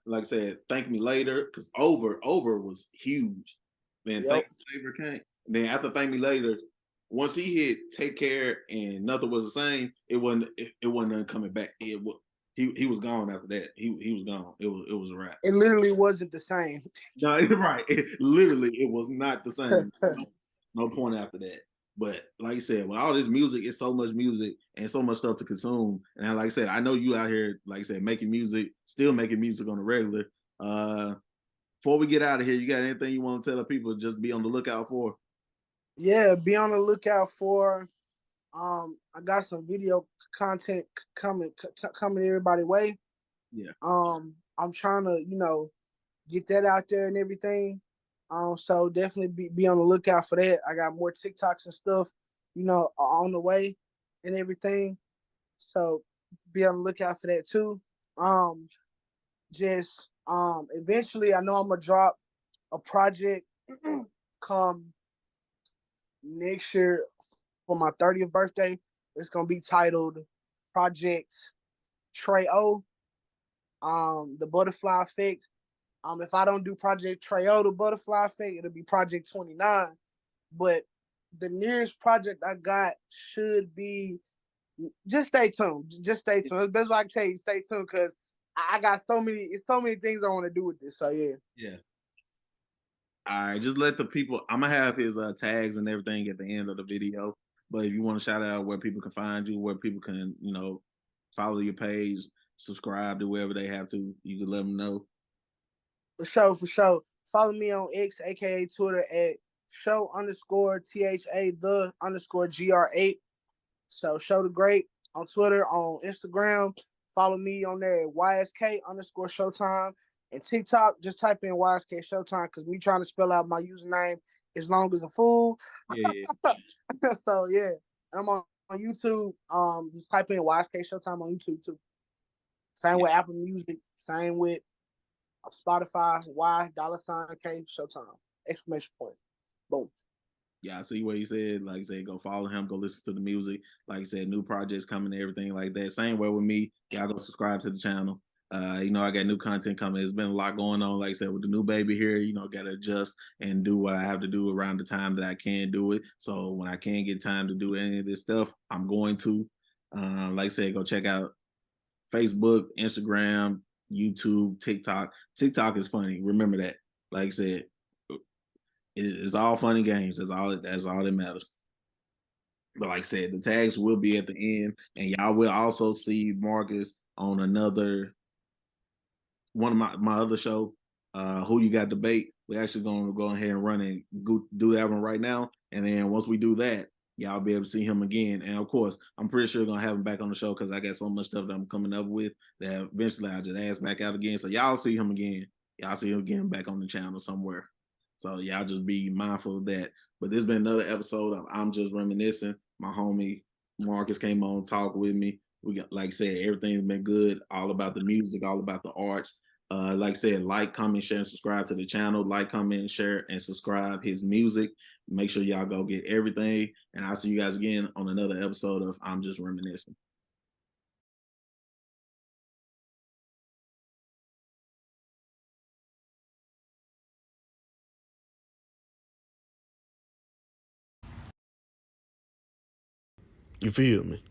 like I said, thank me later, because over was huge. Then Yep. thank me later came. And then after thank me later, once he hit take care and nothing was the same, it wasn't nothing coming back. He was gone after that. He was gone. It was a wrap. It literally wasn't the same. No, right. Literally, it was not the same. No point after that. But like I said, with all this music, it's so much music and so much stuff to consume. And like I said, I know you out here, like I said, making music, still making music on the regular. Uh, Before we get out of here, you got anything you want to tell the people? Just be on the lookout for. Yeah, be on the lookout for. I got some video content coming everybody way. Yeah, I'm trying to get that out there and everything. So definitely be on the lookout for that. I got more TikToks and stuff, on the way and everything. So be on the lookout for that too. Um, just eventually I know I'm gonna drop a project come next year for my 30th birthday. It's gonna be titled Project Trey O. The Butterfly Effect. If I don't do Project Trey O, the Butterfly Effect, it'll be Project 29. But the nearest project I got should be, just stay tuned. Just stay tuned. That's what I can tell you. Stay tuned, because I got so many things I want to do with this. So yeah. yeah. All right, just let the people. I'm gonna have his tags and everything at the end of the video. But if you want to shout out where people can find you, where people can, follow your page, subscribe to wherever they have to, you can let them know. For sure, for sure. Follow me on X, aka Twitter, at show underscore THA the underscore GR8. So show the great on Twitter, on Instagram. Follow me on there at YSK underscore Showtime. And TikTok, just type in YSK Showtime, because me trying to spell out my username as long as a fool. Yeah, yeah, So yeah. I'm on YouTube. Just type in YSK Showtime on YouTube too. Same yeah. with Apple Music, same with Spotify, $K Showtime. Exclamation point. Boom. Yeah, I see what he said. Like I said, go follow him, go listen to the music. Like I said, new projects coming and everything like that. Same way with me. Y'all go subscribe to the channel. I got new content coming. There's been a lot going on. Like I said, with the new baby here, gotta adjust and do what I have to do around the time that I can do it. So when I can get time to do any of this stuff, I'm going to. Like I said, go check out Facebook, Instagram, YouTube, TikTok. TikTok is funny. Remember that. Like I said, it's all funny games. That's all that matters. But like I said, the tags will be at the end, and y'all will also see Marcus on another one of my other show, Who You Got Debate. We're actually going to go ahead and run and do that one right now, and then once we do that, y'all be able to see him again. And of course, I'm pretty sure gonna have him back on the show, because I got so much stuff that I'm coming up with that eventually I'll just ask back out again. So y'all see him again. Y'all see him again back on the channel somewhere. So y'all just be mindful of that. But this has been another episode of I'm Just Reminiscing. My homie Marcus came on, talk with me. We got, like I said, everything's been good. All about the music, all about the arts. Like I said, like, comment, share, and subscribe to the channel. Like, comment, share, and subscribe his music. Make sure y'all go get everything. And I'll see you guys again on another episode of I'm Just Reminiscing. You feel me?